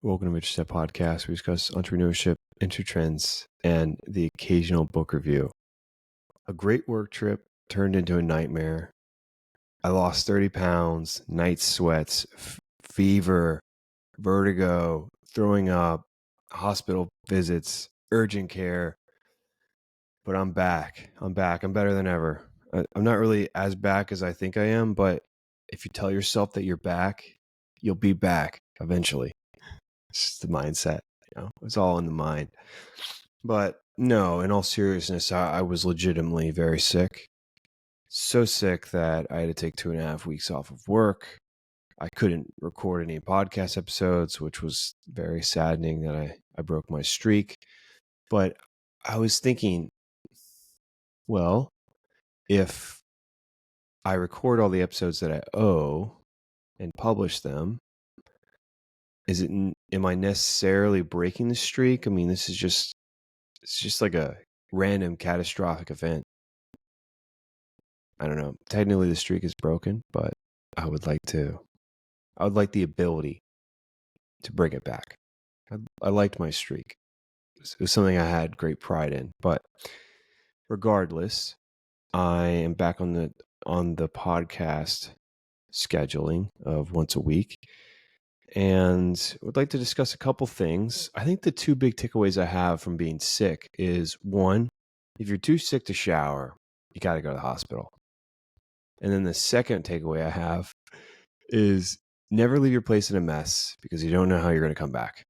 Welcome to Step Podcast. We discuss entrepreneurship, industry trends, and the occasional book review. A great work trip turned into a nightmare. I lost 30 pounds, night sweats, fever, vertigo, throwing up, hospital visits, urgent care. But I'm back. I'm better than ever. I'm not really as back as I think I am, but if you tell yourself that you're back, you'll be back eventually. It's just the mindset, it's all in the mind. But no, in all seriousness, I was legitimately very sick. So sick that I had to take 2.5 weeks off of work. I couldn't record any podcast episodes, which was very saddening that I broke my streak. But I was thinking, well, if I record all the episodes that I owe and publish them, am I necessarily breaking the streak? I mean, it's just like a random catastrophic event. I don't know. Technically the streak is broken, but I would like the ability to bring it back. I liked my streak. It was something I had great pride in, but regardless, I am back on the podcast scheduling of once a week. And would like to discuss a couple things. I think the two big takeaways I have from being sick is, one, if you're too sick to shower, you got to go to the hospital. And then the second takeaway I have is never leave your place in a mess because you don't know how you're going to come back.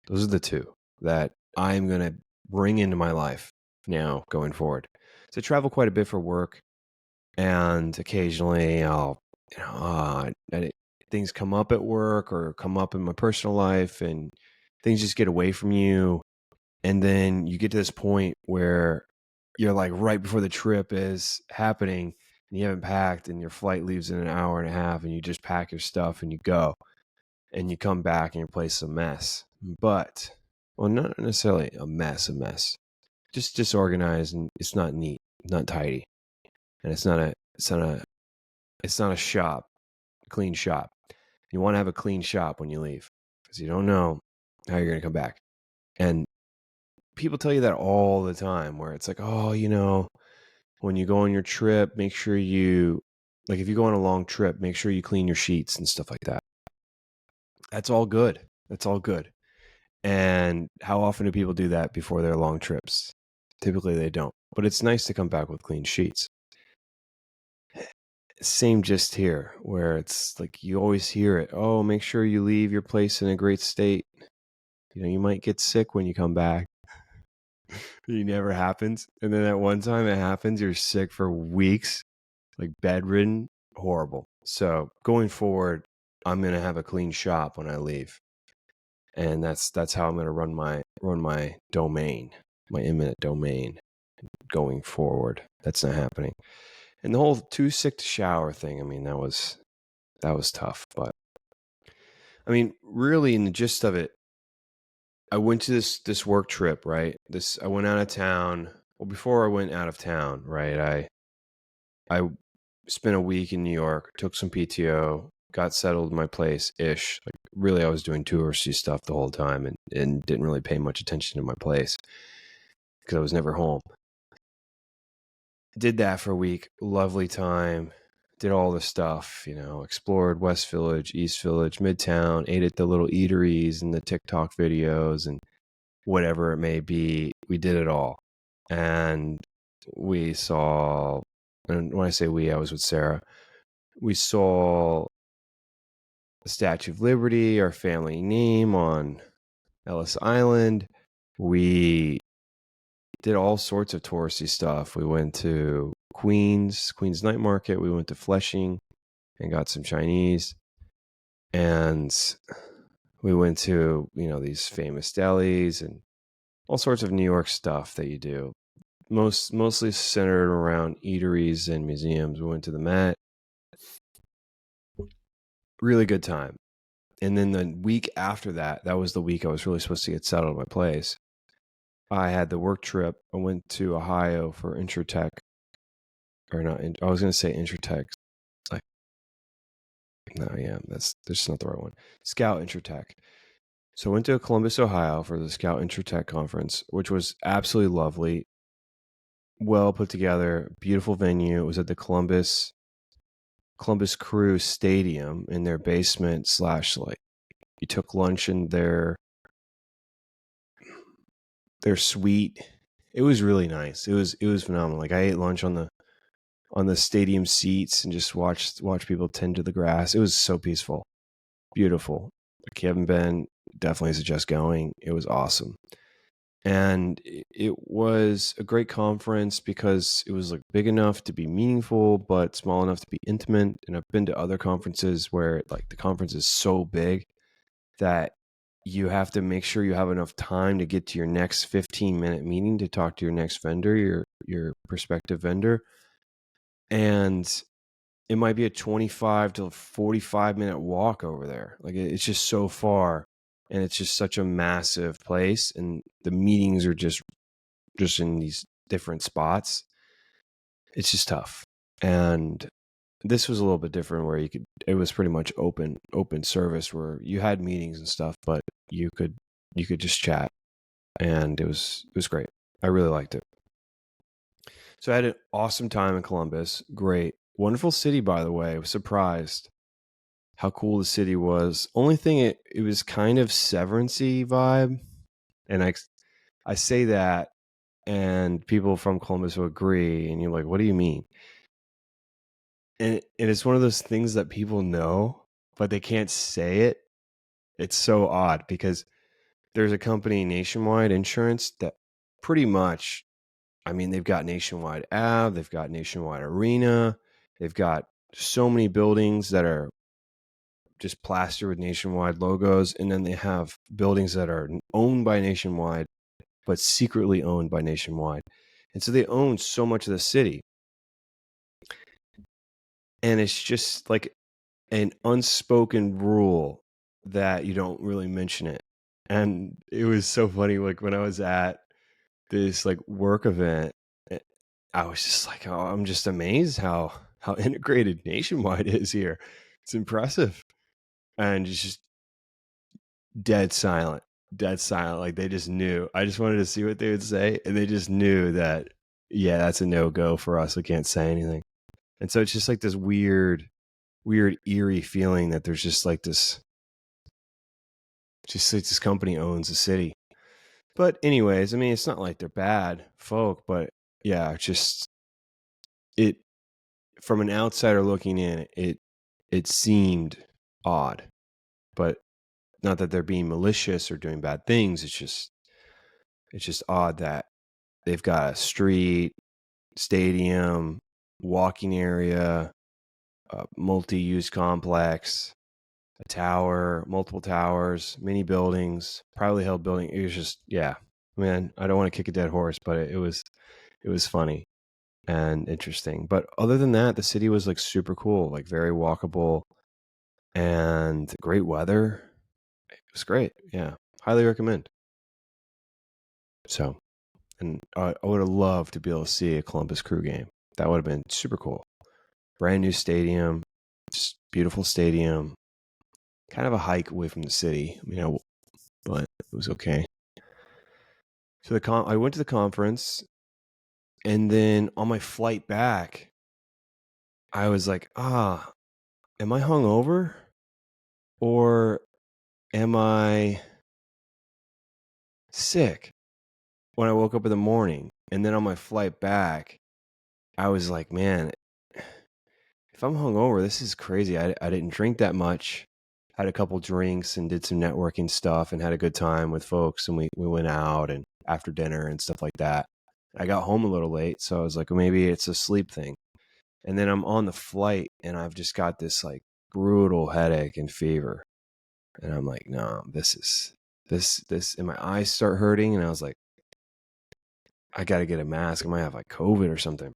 Those are the two that I'm going to bring into my life now going forward. So I travel quite a bit for work, and occasionally things come up at work or come up in my personal life, and things just get away from you. And then you get to this point where you're like right before the trip is happening and you haven't packed, and your flight leaves in an hour and a half, and you just pack your stuff and you go, and you come back and your place is a mess. But, well, not necessarily a mess, just disorganized, and it's not neat, not tidy. And it's not a shop, clean shop. You want to have a clean shop when you leave because you don't know how you're going to come back. And people tell you that all the time, where it's like, oh, when you go on your trip, make sure if you go on a long trip, make sure you clean your sheets and stuff like that. That's all good. And how often do people do that before their long trips? Typically they don't, but it's nice to come back with clean sheets. Same just here, where it's like you always hear it. Oh, make sure you leave your place in a great state. You might get sick when you come back. It never happens. And then at one time it happens, you're sick for weeks, like bedridden, horrible. So going forward, I'm going to have a clean shop when I leave. And that's how I'm going to run my domain, my imminent domain going forward. That's not happening. And the whole too sick to shower thing, I mean, that was tough. But I mean, really, in the gist of it, I went to this work trip, right? I went out of town. Well, before I went out of town, right, I spent a week in New York, took some PTO, got settled in my place-ish. Like, really, I was doing touristy stuff the whole time and didn't really pay much attention to my place because I was never home. Did that for a week. Lovely time. Did all the stuff, explored West Village, East Village, Midtown, ate at the little eateries and the TikTok videos and whatever it may be. We did it all. And we saw, and when I say we, I was with Sarah. We saw the Statue of Liberty, our family name, on Ellis Island. We did all sorts of touristy stuff. We went to Queens Night Market. We went to Flushing and got some Chinese. And we went to, these famous delis and all sorts of New York stuff that you do. Mostly centered around eateries and museums. We went to the Met. Really good time. And then the week after that was the week I was really supposed to get settled at my place. I had the work trip. I went to Ohio for Intratech. Or not, I was going to say Intratech. That's not the right one. Scout Intratech. So I went to Columbus, Ohio for the Scout Intratech conference, which was absolutely lovely, well put together, beautiful venue. It was at the Columbus Crew Stadium in their basement / like you took lunch in their suite. It was really nice. It was phenomenal. Like I ate lunch on the stadium seats and just watch people tend to the grass. It was so peaceful, beautiful. If you haven't been, definitely suggest going. It was awesome. And it was a great conference because it was like big enough to be meaningful, but small enough to be intimate. And I've been to other conferences where like the conference is so big that you have to make sure you have enough time to get to your next 15-minute meeting to talk to your next vendor, your prospective vendor. And it might be a 25 to 45-minute walk over there. Like it's just so far, and it's just such a massive place, and the meetings are just in these different spots. It's just tough. And this was a little bit different where it was pretty much open service where you had meetings and stuff, but you could just chat, and it was great. I really liked it. So I had an awesome time in Columbus. Great. Wonderful city, by the way. I was surprised how cool the city was. Only thing, it was kind of Severance-y vibe. And I say that, and people from Columbus will agree. And you're like, what do you mean? And it's one of those things that people know, but they can't say it. It's so odd because there's a company, Nationwide Insurance, that pretty much, I mean, they've got Nationwide Ave, they've got Nationwide Arena, they've got so many buildings that are just plastered with Nationwide logos, and then they have buildings that are owned by Nationwide, but secretly owned by Nationwide. And so they own so much of the city. And it's just like an unspoken rule that you don't really mention it. And it was so funny, like when I was at this like work event, I was just like, oh, I'm just amazed how integrated Nationwide is here. It's impressive. And it's just dead silent. Like they just knew. I just wanted to see what they would say, and they just knew that, yeah, that's a no-go for us. We can't say anything. And so it's just like this weird, eerie feeling that there's just like this, just like this company owns the city. But anyways, I mean, it's not like they're bad folk, but yeah, just it, from an outsider looking in, it seemed odd. But not that they're being malicious or doing bad things. It's just odd that they've got a street, stadium, walking area, a multi-use complex, a tower, multiple towers, many buildings, privately held building. It was just, yeah, man, I don't want to kick a dead horse, but it was funny and interesting. But other than that, the city was like super cool, like very walkable and great weather. It was great. Yeah. Highly recommend. So, and I would have loved to be able to see a Columbus Crew game. That would have been super cool. Brand new stadium, just beautiful stadium. Kind of a hike away from the city, but it was okay. So I went to the conference, and then on my flight back, I was like, am I hungover, or am I sick? When I woke up in the morning, and then on my flight back, I was like, man, if I'm hungover, this is crazy. I didn't drink that much. Had a couple drinks and did some networking stuff and had a good time with folks. And we went out and after dinner and stuff like that. I got home a little late. So I was like, well, maybe it's a sleep thing. And then I'm on the flight and I've just got this like brutal headache and fever. And I'm like, no, this, and my eyes start hurting. And I was like, I got to get a mask. I might have like COVID or something.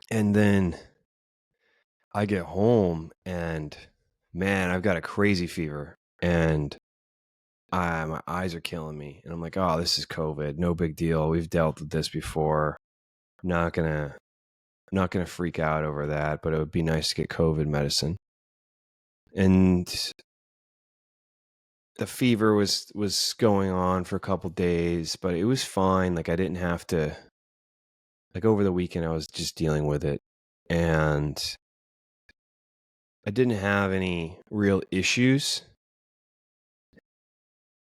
And then I get home and man, I've got a crazy fever and my eyes are killing me. And I'm like, oh, this is COVID. No big deal. We've dealt with this before. Not gonna freak out over that, but it would be nice to get COVID medicine. And the fever was going on for a couple days, but it was fine. Like I didn't have to, like over the weekend I was just dealing with it, and I didn't have any real issues.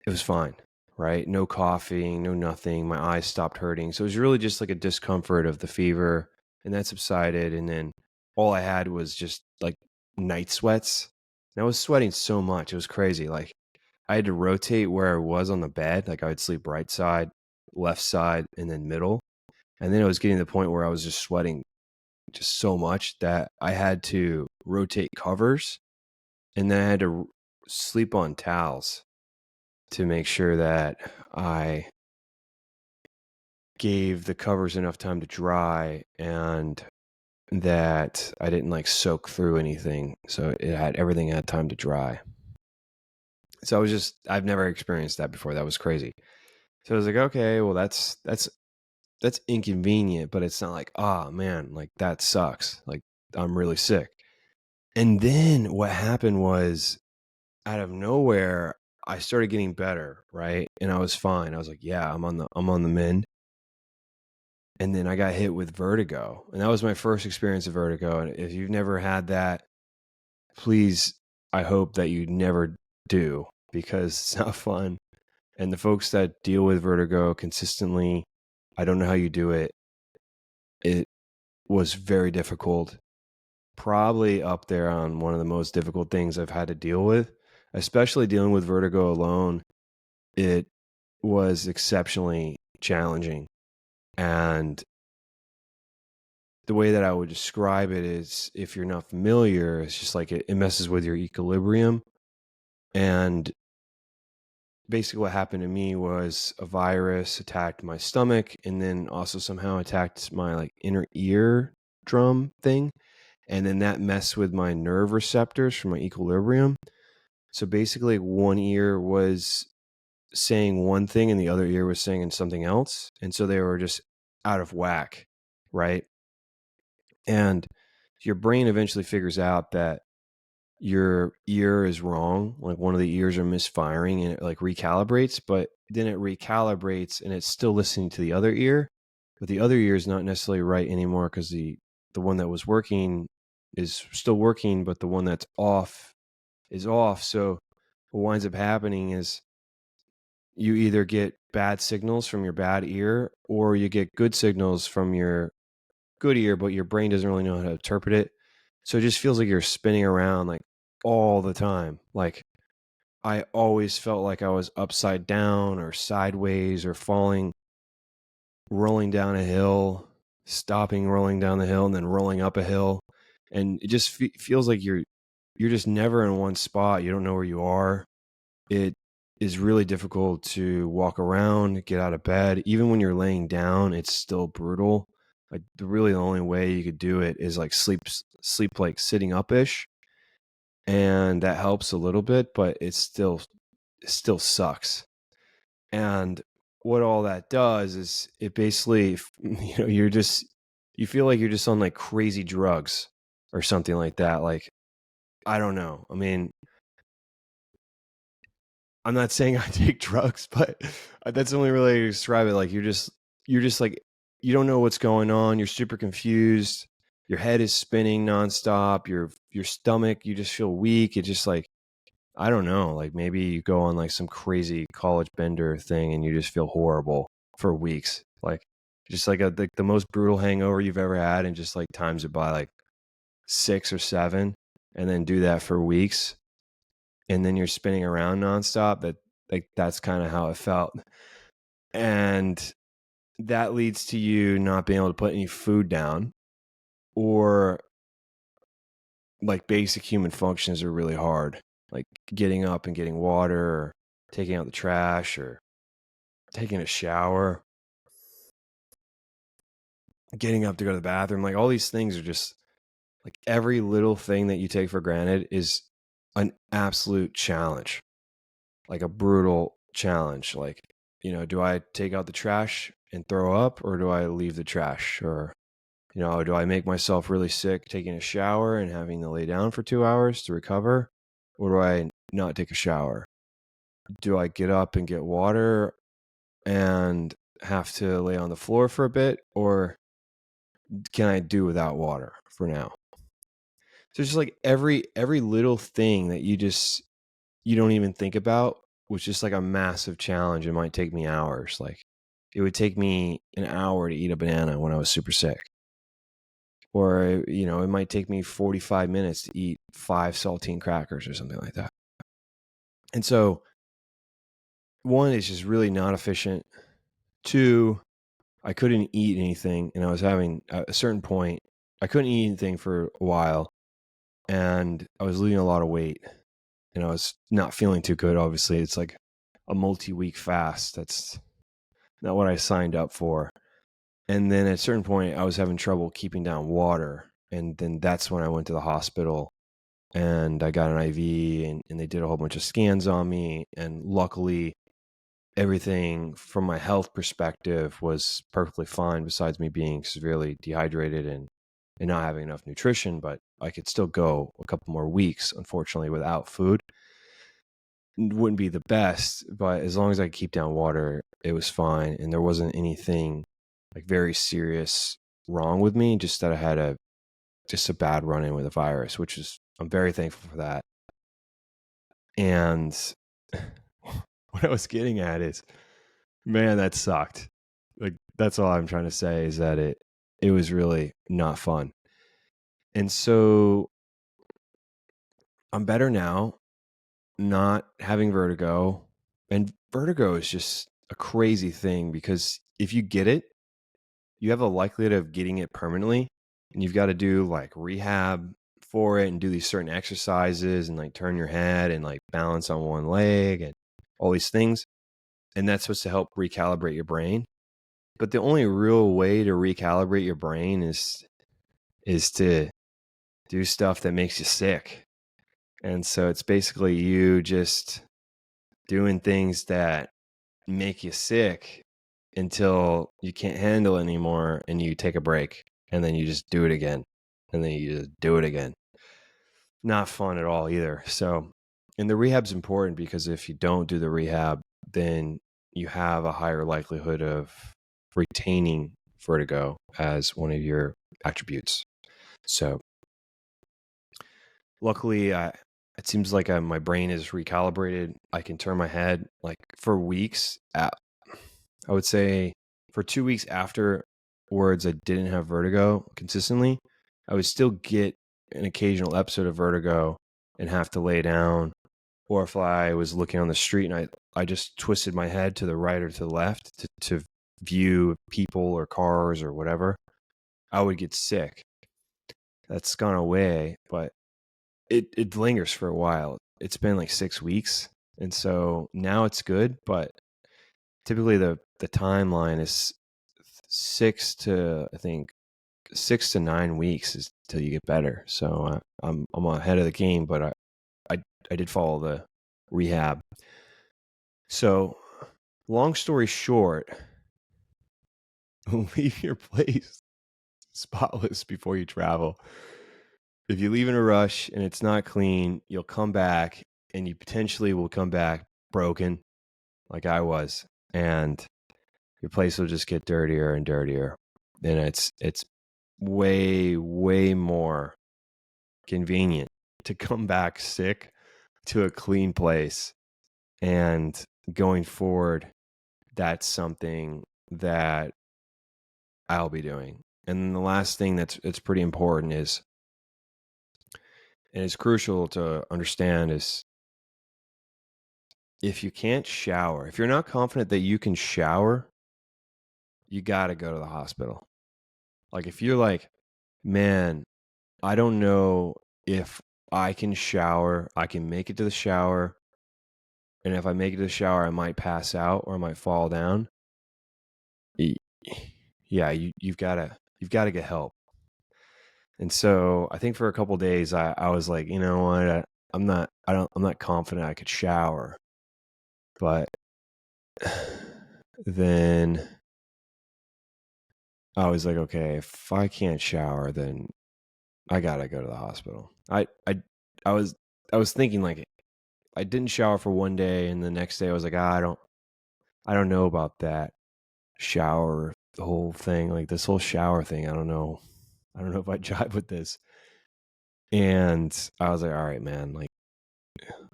It was fine, right? No coughing, no nothing. My eyes stopped hurting. So it was really just like a discomfort of the fever, and that subsided. And then all I had was just like night sweats. And I was sweating so much. It was crazy. Like I had to rotate where I was on the bed. Like I would sleep right side, left side, and then middle. And then it was getting to the point where I was just sweating just so much that I had to rotate covers, and then I had to sleep on towels to make sure that I gave the covers enough time to dry and that I didn't like soak through anything. So everything had time to dry. So I've never experienced that before. That was crazy. So I was like, okay, well that's inconvenient, but it's not like, oh man, like that sucks. Like I'm really sick. And then what happened was, out of nowhere, I started getting better, right? And I was fine. I was like, yeah, I'm on the mend. And then I got hit with vertigo. And that was my first experience of vertigo. And if you've never had that, please, I hope that you never do, because it's not fun. And the folks that deal with vertigo consistently, I don't know how you do it. It was very difficult. Probably up there on one of the most difficult things I've had to deal with, especially dealing with vertigo alone. It was exceptionally challenging. And the way that I would describe it is, if you're not familiar, it's just like it messes with your equilibrium. And basically what happened to me was a virus attacked my stomach and then also somehow attacked my like inner ear drum thing. And then that messed with my nerve receptors for my equilibrium. So basically one ear was saying one thing and the other ear was saying something else. And so they were just out of whack, right? And your brain eventually figures out that your ear is wrong, like one of the ears are misfiring, and it like recalibrates, but then it recalibrates and it's still listening to the other ear, but the other ear is not necessarily right anymore, because the one that was working is still working, but the one that's off is off. So what winds up happening is you either get bad signals from your bad ear, or you get good signals from your good ear, but your brain doesn't really know how to interpret it. So it just feels like you're spinning around like all the time. Like I always felt like I was upside down or sideways or falling, rolling down a hill, stopping, rolling down the hill, and then rolling up a hill. And it just feels like you're just never in one spot. You don't know where you are. It is really difficult to walk around, get out of bed. Even when you're laying down, it's still brutal. Like the only way you could do it is like sleep like sitting up-ish. And that helps a little bit, but it still sucks. And what all that does is it basically, you feel like you're just on like crazy drugs or something like that. Like, I don't know. I mean, I'm not saying I take drugs, but that's the only way to describe it. Like you're just like, you don't know what's going on. You're super confused. Your head is spinning nonstop. Your stomach, you just feel weak. It's just like, I don't know. Like maybe you go on like some crazy college bender thing and you just feel horrible for weeks. Like just like the most brutal hangover you've ever had, and just like times it by like 6 or 7, and then do that for weeks. And then you're spinning around nonstop. That's kind of how it felt. And that leads to you not being able to put any food down, or like basic human functions are really hard. Like getting up and getting water, or taking out the trash, or taking a shower, getting up to go to the bathroom. Like all these things are just like, every little thing that you take for granted is an absolute challenge, like a brutal challenge. Like, do I take out the trash and throw up, or do I leave the trash? Or, do I make myself really sick taking a shower and having to lay down for 2 hours to recover? Or do I not take a shower? do I get up and get water and have to lay on the floor for a bit, or can I do without water for now? So it's just like every little thing that you don't even think about was just like a massive challenge. It might take me hours. Like it would take me an hour to eat a banana when I was super sick. Or, it might take me 45 minutes to eat 5 saltine crackers or something like that. And so, one, is just really not efficient. Two, I couldn't eat anything. And I was having, at a certain point, I couldn't eat anything for a while. And I was losing a lot of weight. And I was not feeling too good, obviously. It's like a multi-week fast. That's not what I signed up for. And then at a certain point, I was having trouble keeping down water. And then that's when I went to the hospital and I got an IV and they did a whole bunch of scans on me. And luckily, everything from my health perspective was perfectly fine, besides me being severely dehydrated and not having enough nutrition. But I could still go a couple more weeks, unfortunately, without food. It wouldn't be the best, but as long as I could keep down water, it was fine. And there wasn't anything like very serious wrong with me, just that I had just a bad run-in with a virus, which is, I'm very thankful for that. And what I was getting at is, man, that sucked. Like, that's all I'm trying to say, is that it was really not fun. And so I'm better now, not having vertigo. And vertigo is just a crazy thing, because if you get it, you have a likelihood of getting it permanently, and you've got to do like rehab for it and do these certain exercises and like turn your head and like balance on one leg and all these things. And that's supposed to help recalibrate your brain. But the only real way to recalibrate your brain is to do stuff that makes you sick. And so it's basically you just doing things that make you sick until you can't handle it anymore, and you take a break, and then you just do it again, and then you just do it again. Not fun at all either. So, and the rehab's important, because if you don't do the rehab, then you have a higher likelihood of retaining vertigo as one of your attributes. So luckily, it seems like my brain is recalibrated. I can turn my head like for weeks. I would say for 2 weeks afterwards, I didn't have vertigo consistently. I would still get an occasional episode of vertigo and have to lay down. Or if I was looking on the street and I just twisted my head to the right or to the left to view people or cars or whatever, I would get sick. That's gone away, but it lingers for a while. It's been like 6 weeks. And so now it's good, but typically the timeline is 6 to 9 weeks is till you get better. So I'm ahead of the game, but I did follow the rehab. So long story short, leave your place spotless before you travel. If you leave in a rush and it's not clean, you'll come back, and you potentially will come back broken, like I was, and your place will just get dirtier and dirtier. And it's way, way more convenient to come back sick to a clean place. And going forward, that's something that I'll be doing. And then the last thing that's pretty important is, and it's crucial to understand, is if you can't shower, if you're not confident that you can shower, you got to go to the hospital. Like if you're like, man, I don't know if I can shower, I can make it to the shower, and if I make it to the shower, I might pass out or I might fall down. Yeah, you've got to get help. And so I think for a couple of days, I was like, you know what, I'm not confident I could shower. But then I was like, okay, if I can't shower, then I gotta go to the hospital. I was thinking like I didn't shower for one day, and the next day I was like, I don't know about that shower, the whole thing, like this whole shower thing. I don't know if I jive with this. And I was like, all right, man, like,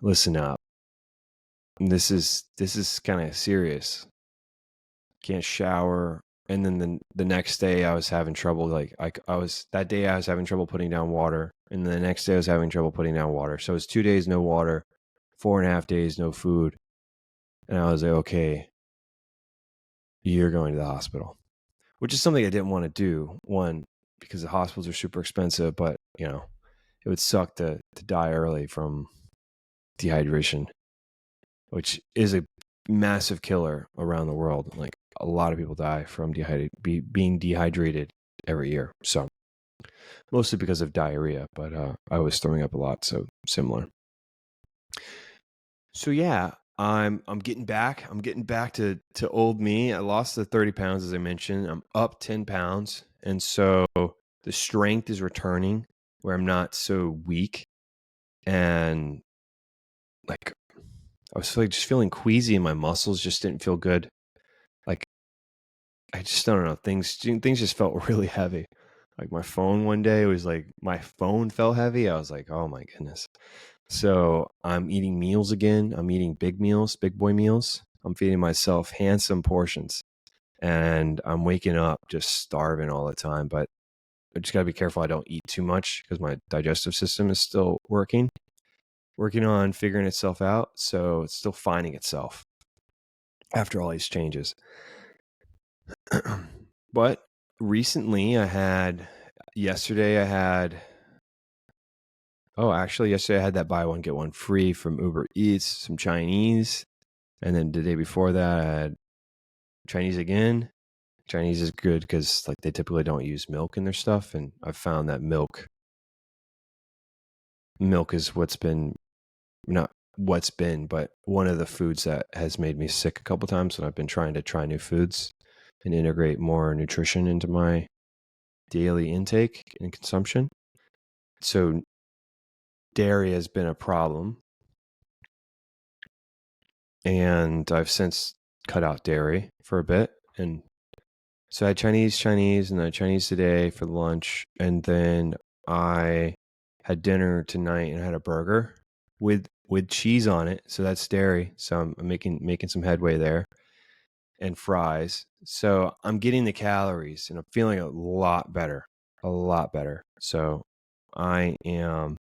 listen up. This is kind of serious. Can't shower. And then the next day I was having trouble. Like I was that day I was having trouble putting down water, and the next day I was having trouble putting down water. So it's 2 days no water, 4.5 days no food, and I was like, okay, you're going to the hospital, which is something I didn't want to do. One, because the hospitals are super expensive, but it would suck to die early from dehydration, which is a massive killer around the world. Like a lot of people die from being dehydrated every year. So mostly because of diarrhea, but I was throwing up a lot, so similar. So yeah, I'm getting back. I'm getting back to old me. I lost the 30 pounds, as I mentioned. I'm up 10 pounds, and so the strength is returning, where I'm not so weak, and like I was just feeling queasy, and my muscles just didn't feel good. Like I just don't know, things just felt really heavy. Like my phone one day was like my phone felt heavy. I was like, oh my goodness. So I'm eating meals again. I'm eating big meals, big boy meals. I'm feeding myself handsome portions, and I'm waking up just starving all the time. But I just gotta be careful I don't eat too much, because my digestive system is still working on figuring itself out. So it's still finding itself after all these changes. But recently yesterday I had that buy one, get one free from Uber Eats, some Chinese. And then the day before that, I had Chinese again. Chinese is good because like they typically don't use milk in their stuff. And I've found that milk is but one of the foods that has made me sick a couple times when I've been trying to try new foods and integrate more nutrition into my daily intake and consumption. So dairy has been a problem, and I've since cut out dairy for a bit. And so I had Chinese, and I had Chinese today for lunch, and then I had dinner tonight and I had a burger with cheese on it. So that's dairy. So I'm making some headway there, and fries. So I'm getting the calories, and I'm feeling a lot better. So I am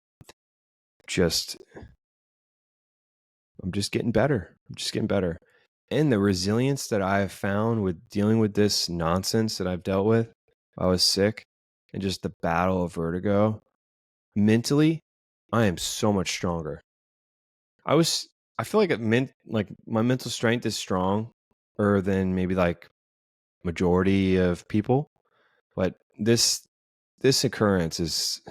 I'm just getting better. And the resilience that I have found with dealing with this nonsense that I've dealt with while I was sick, and just the battle of vertigo, mentally, I am so much stronger. I feel like my mental strength is stronger than maybe like majority of people, but this occurrence was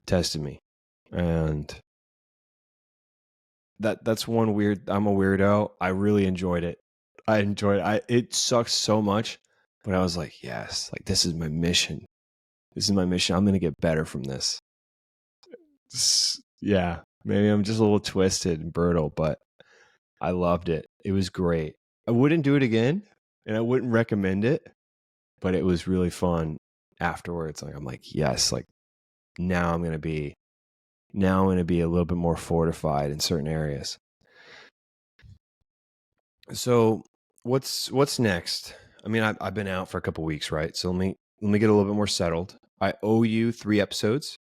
tested me, and that's one weird. I'm a weirdo. I really enjoyed it. It sucks so much, but I was like, yes, like this is my mission. I'm going to get better from this. Yeah, maybe I'm just a little twisted and brutal, but I loved it. It was great. I wouldn't do it again, and I wouldn't recommend it, but it was really fun afterwards. Like I'm like, yes, like now I'm going to be a little bit more fortified in certain areas. So what's next? I mean, I've been out for a couple weeks, right? So let me get a little bit more settled. I owe you 3 episodes,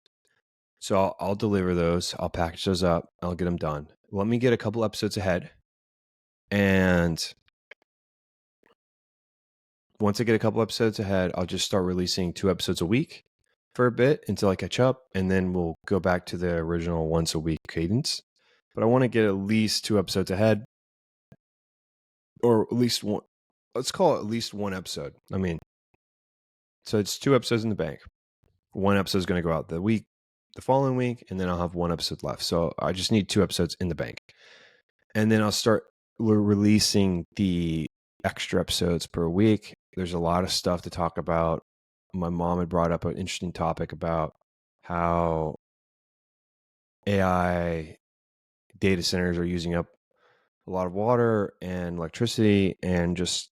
so I'll deliver those. I'll package those up. I'll get them done. Let me get a couple episodes ahead, and once I get a couple episodes ahead, I'll just start releasing 2 episodes a week for a bit until I catch up, and then we'll go back to the original once a week cadence. But I want to get at least 2 episodes ahead, or at least one. Let's call it at least 1 episode. I mean, so it's 2 episodes in the bank. 1 episode is going to go out the following week, and then I'll have 1 episode left. So I just need 2 episodes in the bank. And then I'll start releasing the extra episodes per week. There's a lot of stuff to talk about. My mom had brought up an interesting topic about how AI data centers are using up a lot of water and electricity, and just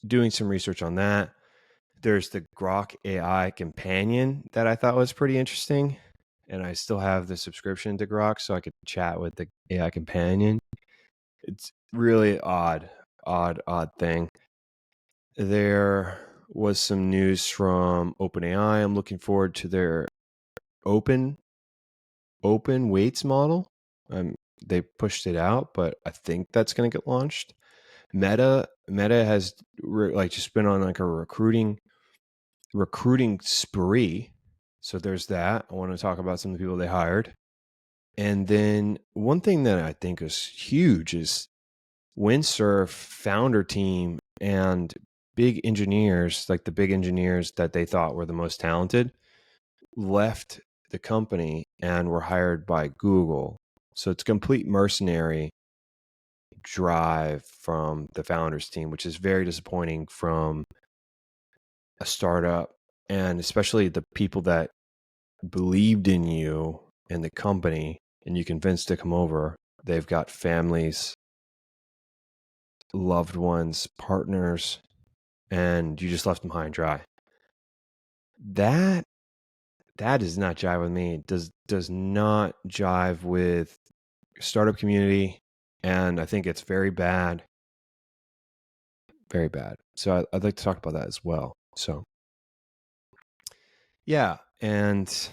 doing some research on that. There's the Grok AI companion that I thought was pretty interesting. And I still have the subscription to Grok so I could chat with the AI companion. It's really odd thing. There was some news from OpenAI. I'm looking forward to their open weights model. They pushed it out, but I think that's going to get launched. Meta has just been on like a recruiting spree. So there's that. I want to talk about some of the people they hired. And then one thing that I think is huge is Windsurf founder team and big engineers, like the big engineers that they thought were the most talented, left the company and were hired by Google. So it's complete mercenary drive from the founders team, which is very disappointing from a startup, and especially the people that believed in you and the company and you convinced to come over. They've got families, loved ones, partners, and you just left them high and dry. That does not jive with me. It does not jive with startup community, and I think it's very bad. Very bad. So I'd like to talk about that as well. So yeah, and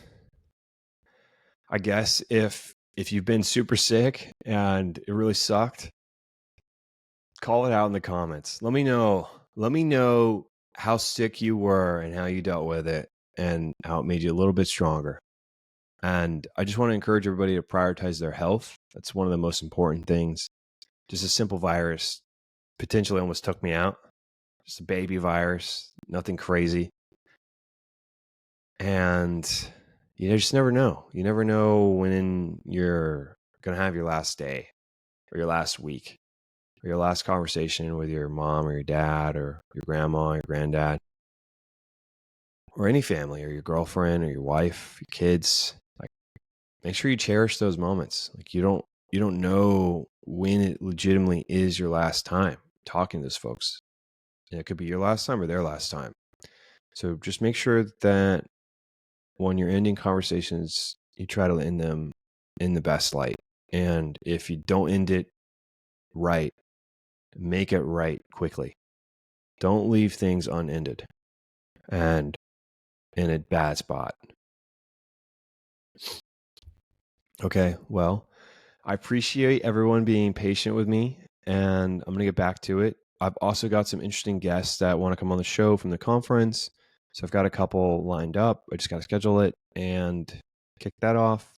I guess if you've been super sick and it really sucked, call it out in the comments. Let me know. Let me know how sick you were and how you dealt with it and how it made you a little bit stronger. And I just want to encourage everybody to prioritize their health. That's one of the most important things. Just a simple virus potentially almost took me out. Just a baby virus, nothing crazy. And you just never know. You never know when you're going to have your last day or your last week or your last conversation with your mom or your dad or your grandma or your granddad or any family or your girlfriend or your wife, your kids. Like, make sure you cherish those moments. Like, you don't know when it legitimately is your last time talking to those folks. And it could be your last time or their last time. So just make sure that when you're ending conversations, you try to end them in the best light. And if you don't end it right, make it right quickly. Don't leave things unended and in a bad spot. Okay, well, I appreciate everyone being patient with me, and I'm going to get back to it. I've also got some interesting guests that want to come on the show from the conference. So I've got a couple lined up. I just got to schedule it and kick that off.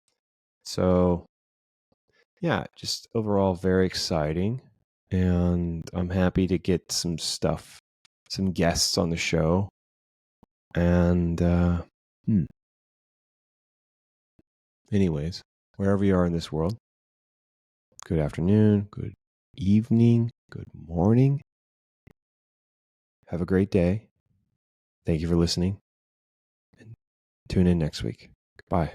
So yeah, just overall very exciting. And I'm happy to get some guests on the show. And anyways, wherever you are in this world, good afternoon, good evening, good morning. Have a great day. Thank you for listening. And tune in next week. Bye.